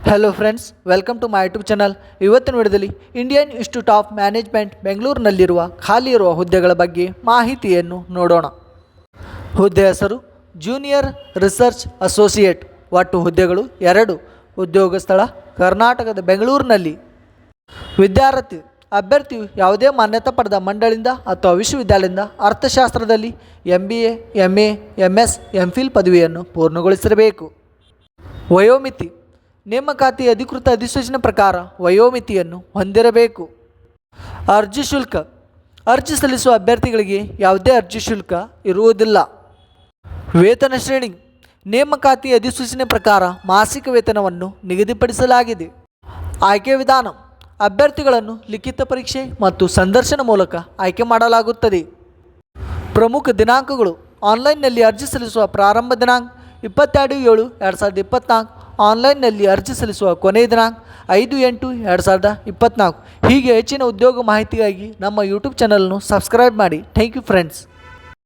Hello friends, welcome to my YouTube channel. ಇವತ್ತಿನ ವಿಡಿಯೋದಲ್ಲಿ Indian institute of management ಬೆಂಗಳೂರಿನಲ್ಲಿರುವ ಖಾಲಿ ಇರುವ ಹುದ್ದೆಗಳ ಬಗ್ಗೆ ಮಾಹಿತಿಯನ್ನು ನೋಡೋಣ. ಹುದ್ದೆ ಹೆಸರು ಜೂನಿಯರ್ ರಿಸರ್ಚ್ ಅಸೋಸಿಯೇಟ್. ಒಟ್ಟು ಹುದ್ದೆಗಳು 2. ಉದ್ಯೋಗ ಸ್ಥಳ ಕರ್ನಾಟಕದ ಬೆಂಗಳೂರಿನಲ್ಲಿ. ವಿದ್ಯಾರ್ಥಿ ಅಭ್ಯರ್ಥಿಯು ಯಾವುದೇ ಮಾನ್ಯತಾ ಪಡೆದ ಮಂಡಳಿಯಿಂದ ಅಥವಾ ವಿಶ್ವವಿದ್ಯಾಲಯದಿಂದ ಅರ್ಥಶಾಸ್ತ್ರದಲ್ಲಿ MBA, MA, MS, MPhil ಪದವಿಯನ್ನು ಪೂರ್ಣಗೊಳಿಸಿರಬೇಕು. ವಯೋಮಿತಿ ನೇಮಕಾತಿ ಅಧಿಕೃತ ಅಧಿಸೂಚನೆ ಪ್ರಕಾರ ವಯೋಮಿತಿಯನ್ನು ಹೊಂದಿರಬೇಕು. ಅರ್ಜಿ ಶುಲ್ಕ ಅರ್ಜಿ ಸಲ್ಲಿಸುವ ಅಭ್ಯರ್ಥಿಗಳಿಗೆ ಯಾವುದೇ ಅರ್ಜಿ ಶುಲ್ಕ ಇರುವುದಿಲ್ಲ. ವೇತನ ಶ್ರೇಣಿ ನೇಮಕಾತಿ ಅಧಿಸೂಚನೆ ಪ್ರಕಾರ ಮಾಸಿಕ ವೇತನವನ್ನು ನಿಗದಿಪಡಿಸಲಾಗಿದೆ. ಆಯ್ಕೆ ವಿಧಾನ ಅಭ್ಯರ್ಥಿಗಳನ್ನು ಲಿಖಿತ ಪರೀಕ್ಷೆ ಮತ್ತು ಸಂದರ್ಶನ ಮೂಲಕ ಆಯ್ಕೆ ಮಾಡಲಾಗುತ್ತದೆ. ಪ್ರಮುಖ ದಿನಾಂಕಗಳು ಆನ್ಲೈನ್ನಲ್ಲಿ ಅರ್ಜಿ ಸಲ್ಲಿಸುವ ಪ್ರಾರಂಭ ದಿನಾಂಕ 22/7/2024. ಆನ್ಲೈನ್ನಲ್ಲಿ ಅರ್ಜಿ ಸಲ್ಲಿಸುವ ಕೊನೆಯ ದಿನಾಂಕ 5/8/2024. ಹೀಗೆ ಹೆಚ್ಚಿನ ಉದ್ಯೋಗ ಮಾಹಿತಿಗಾಗಿ ನಮ್ಮ ಯೂಟ್ಯೂಬ್ ಚಾನಲನ್ನು ಸಬ್ಸ್ಕ್ರೈಬ್ ಮಾಡಿ. Thank you friends.